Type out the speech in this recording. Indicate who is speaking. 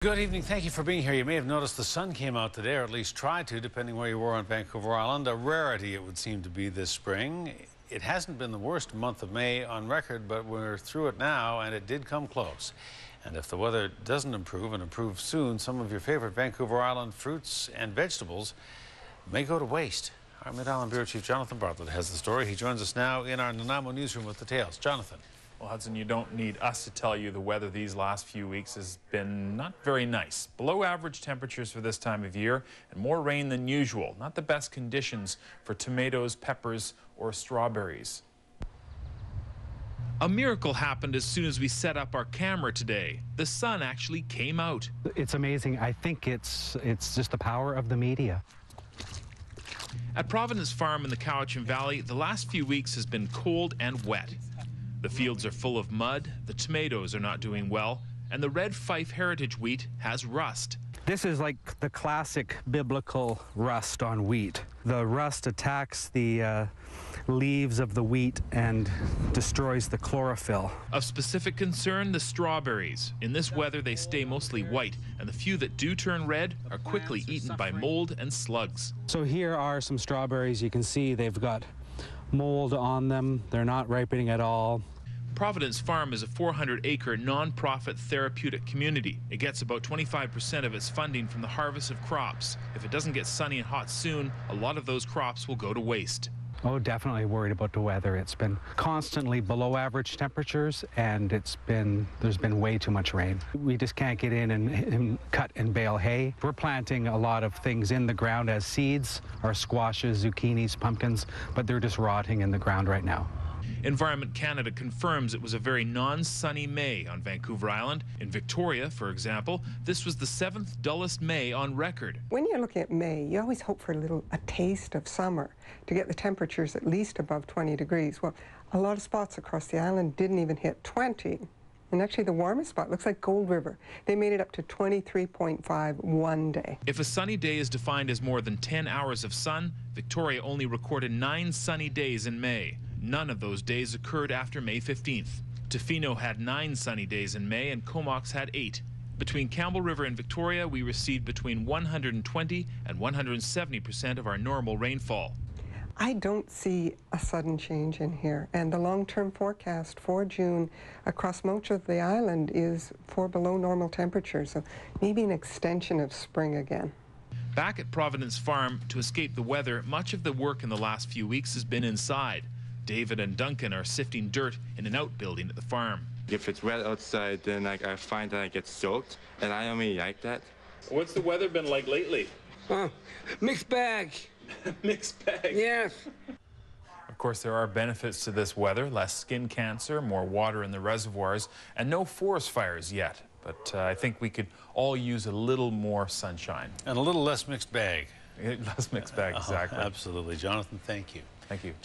Speaker 1: Good evening. Thank you for being here. You may have noticed the sun came out today, or at least tried to, depending where you were on Vancouver Island. A rarity, it would seem to be this spring. It hasn't been the worst month of May on record, but we're through it now, and it did come close. And if the weather doesn't improve, and improve soon, some of your favorite Vancouver Island fruits and vegetables may go to waste. Our Mid-Island Bureau Chief Jonathan Bartlett has the story. He joins us now in our Nanaimo newsroom with the details. Jonathan.
Speaker 2: Well, Hudson, you don't need us to tell you the weather these last few weeks has been not very nice. Below average temperatures for this time of year and more rain than usual. Not the best conditions for tomatoes, peppers, or strawberries. A miracle happened as soon as we set up our camera today. The sun actually came out.
Speaker 3: It's amazing. I think it's just the power of the media.
Speaker 2: At Providence Farm in the Cowichan Valley, the last few weeks has been cold and wet. The fields are full of mud, the tomatoes are not doing well, and the red Fife heritage wheat has rust.
Speaker 3: This is like the classic biblical rust on wheat. The rust attacks the leaves of the wheat and destroys the chlorophyll.
Speaker 2: Of specific concern, the strawberries. In this weather, they stay mostly white, and the few that do turn red are quickly eaten by mold and slugs.
Speaker 3: So here are some strawberries. You can see they've got mold on them. They're not ripening at all.
Speaker 2: Providence Farm is a 400-acre non-profit therapeutic community. It gets about 25% of its funding from the harvest of crops. If it doesn't get sunny and hot soon, a lot of those crops will go to waste.
Speaker 3: Oh, definitely worried about the weather. It's been constantly below average temperatures, and there's been way too much rain. We just can't get in and cut and bale hay. We're planting a lot of things in the ground as seeds, our squashes, zucchinis, pumpkins, but they're just rotting in the ground right now.
Speaker 2: Environment Canada confirms it was a very non-sunny May on Vancouver Island. In Victoria, for example, this was the 7th dullest May on record.
Speaker 4: When you're looking at May, you always hope for a taste of summer to get the temperatures at least above 20 degrees. Well, a lot of spots across the island didn't even hit 20. And actually the warmest spot looks like Gold River. They made it up to 23.5 one day.
Speaker 2: If a sunny day is defined as more than 10 hours of sun, Victoria only recorded 9 sunny days in May. None of those days occurred after May 15th. Tofino had 9 sunny days in May and Comox had 8. Between Campbell River and Victoria, we received between 120 and 170% of our normal rainfall.
Speaker 4: I don't see a sudden change in here, and the long-term forecast for June across much of the island is for below normal temperatures, so maybe an extension of spring again.
Speaker 2: Back at Providence Farm, to escape the weather, much of the work in the last few weeks has been inside. David and Duncan are sifting dirt in an outbuilding at the farm.
Speaker 5: If it's wet outside, then I find that I get soaked, and I don't really like that.
Speaker 2: What's the weather been like lately?
Speaker 6: Mixed bag.
Speaker 2: Mixed bag.
Speaker 6: Yes.
Speaker 2: Of course, there are benefits to this weather. Less skin cancer, more water in the reservoirs, and no forest fires yet. But I think we could all use a little more sunshine.
Speaker 1: And a little less mixed bag.
Speaker 2: Less mixed bag, exactly.
Speaker 1: Absolutely. Jonathan, thank you.
Speaker 2: Thank you.